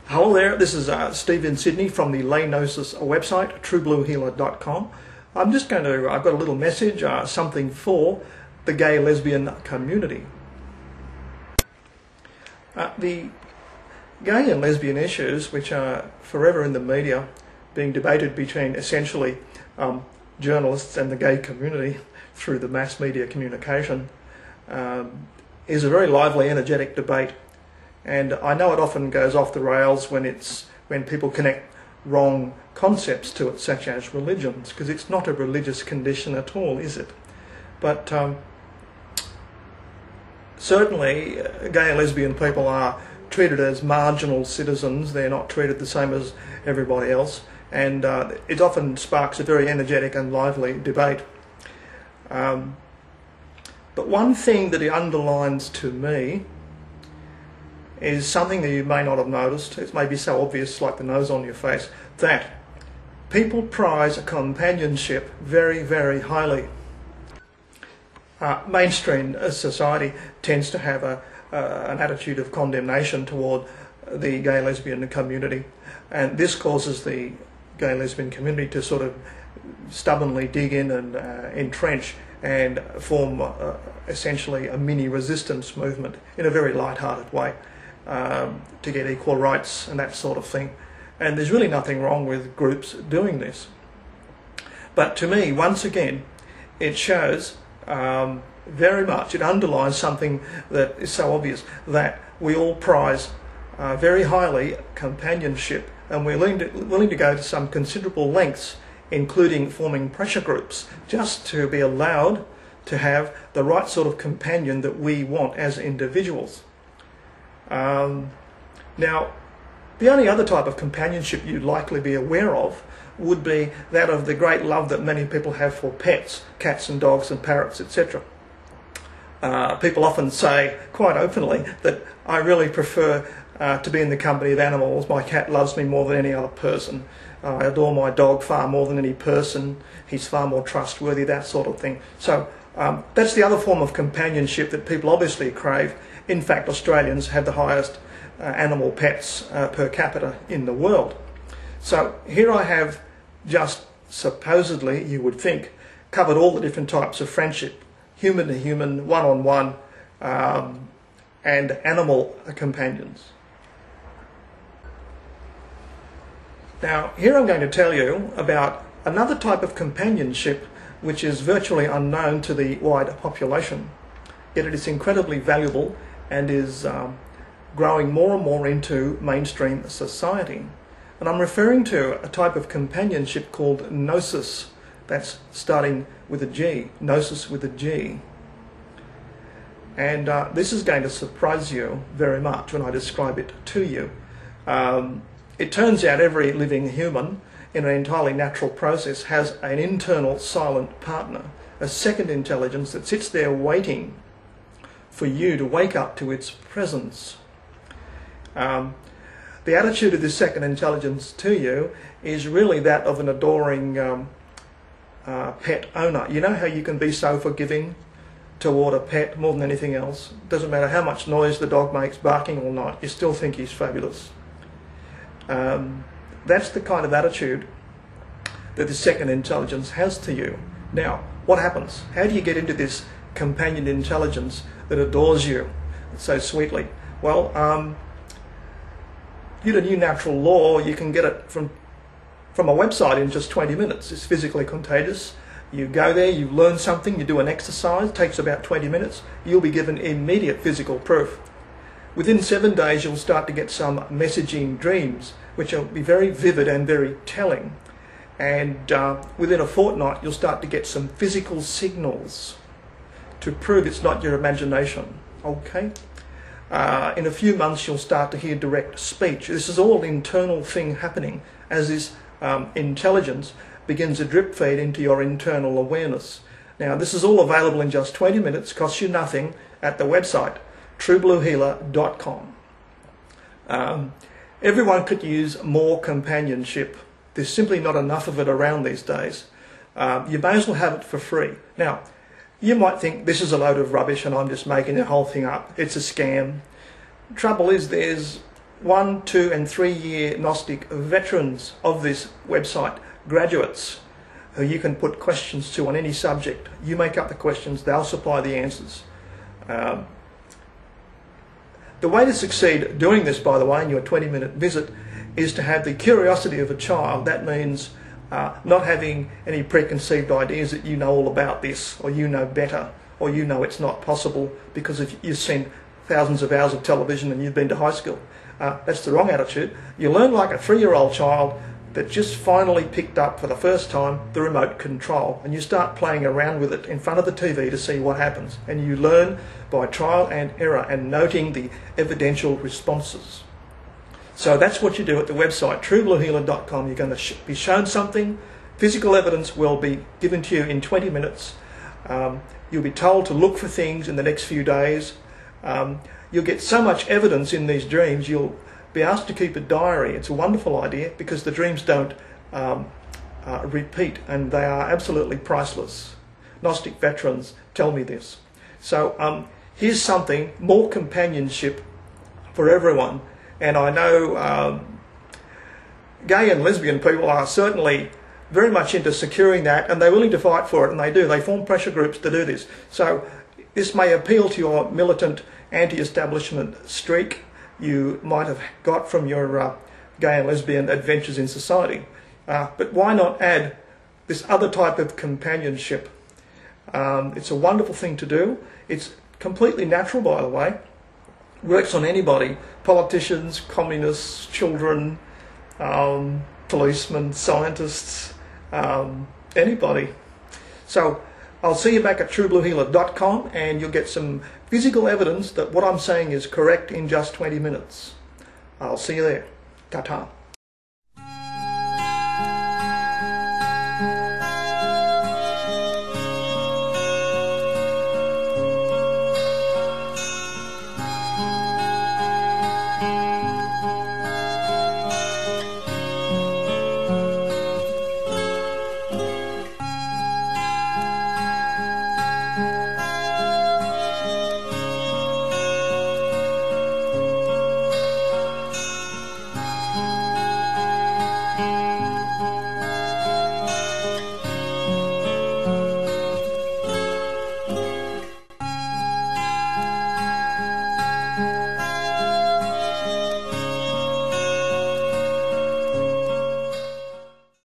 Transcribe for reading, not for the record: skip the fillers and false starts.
Hello there, this is Steve in Sydney from the GNOSIS website, truebluehealer.com. I've got a little message, something for the gay lesbian community. The gay and lesbian issues, which are forever in the media, being debated between essentially journalists and the gay community through the mass media communication, is a very lively, energetic debate. And I know it often goes off the rails when people connect wrong concepts to it, such as religions, because it's not a religious condition at all, is it? But certainly gay and lesbian people are treated as marginal citizens. They're not treated the same as everybody else, and it often sparks a very energetic and lively debate. But one thing that it underlines to me is something that you may not have noticed. It may be so obvious, like the nose on your face, that people prize companionship very, very highly. Mainstream society tends to have an attitude of condemnation toward the gay lesbian community, and this causes the gay lesbian community to sort of stubbornly dig in and entrench and form essentially a mini resistance movement in a very light-hearted way. To get equal rights and that sort of thing. And there's really nothing wrong with groups doing this. But to me, once again, it shows very much, it underlines something that is so obvious, that we all prize very highly companionship, and we're willing to go to some considerable lengths, including forming pressure groups, just to be allowed to have the right sort of companion that we want as individuals. Now, the only other type of companionship you'd likely be aware of would be that of the great love that many people have for pets, cats and dogs and parrots, etc. People often say, quite openly, that I really prefer to be in the company of animals. My cat loves me more than any other person. I adore my dog far more than any person. He's far more trustworthy, that sort of thing. So that's the other form of companionship that people obviously crave. In fact, Australians have the highest animal pets per capita in the world. So here I have just supposedly, you would think, covered all the different types of friendship, human to human, one-on-one, and animal companions. Now, here I'm going to tell you about another type of companionship which is virtually unknown to the wider population, yet it is incredibly valuable and is growing more and more into mainstream society. And I'm referring to a type of companionship called GNOSIS. That's starting with a G, GNOSIS with a G. And this is going to surprise you very much when I describe it to you. It turns out every living human, in an entirely natural process, has an internal silent partner, a second intelligence that sits there waiting for you to wake up to its presence. The attitude of this second intelligence to you is really that of an adoring pet owner. You know how you can be so forgiving toward a pet more than anything else? Doesn't matter how much noise the dog makes, barking or not, you still think he's fabulous. That's the kind of attitude that the second intelligence has to you. Now, what happens? How do you get into this companion intelligence that adores you so sweetly? Well, due to new natural law, you can get it from a website in just 20 minutes. It's physically contagious. You go there, you learn something, you do an exercise, it takes about 20 minutes, you'll be given immediate physical proof. Within 7 days, you'll start to get some messaging dreams, which will be very vivid and very telling. And within a fortnight, you'll start to get some physical signals to prove it's not your imagination. Okay? In a few months, you'll start to hear direct speech. This is all an internal thing happening as this intelligence begins a drip feed into your internal awareness. Now, this is all available in just 20 minutes, costs you nothing, at the website, truebluehealer.com. Everyone could use more companionship. There's simply not enough of it around these days. You may as well have it for free. Now, you might think this is a load of rubbish and I'm just making the whole thing up. It's a scam. Trouble is, there's 1, 2 and 3 year Gnostic veterans of this website, graduates, who you can put questions to on any subject. You make up the questions, they'll supply the answers. The way to succeed doing this, by the way, in your 20-minute visit, is to have the curiosity of a child. That means not having any preconceived ideas that you know all about this, or you know better, or you know it's not possible because if you've seen thousands of hours of television and you've been to high school. That's the wrong attitude. You learn like a 3-year-old child that just finally picked up for the first time the remote control, and you start playing around with it in front of the TV to see what happens, and you learn by trial and error and noting the evidential responses. So that's what you do at the website truebluehealer.com. You're going to be shown something. Physical evidence will be given to you in 20 minutes. You'll be told to look for things in the next few days. You'll get so much evidence in these dreams, you'll be asked to keep a diary. It's a wonderful idea because the dreams don't repeat, and they are absolutely priceless. Gnostic veterans tell me this. So here's something, more companionship for everyone. And I know gay and lesbian people are certainly very much into securing that, and they're willing to fight for it, and they do. They form pressure groups to do this. So this may appeal to your militant anti-establishment streak you might have got from your gay and lesbian adventures in society. But why not add this other type of companionship? It's a wonderful thing to do. It's completely natural, by the way. Works on anybody, politicians, communists, children, policemen, scientists, anybody. So I'll see you back at truebluehealer.com, and you'll get some physical evidence that what I'm saying is correct in just 20 minutes. I'll see you there. Ta-ta.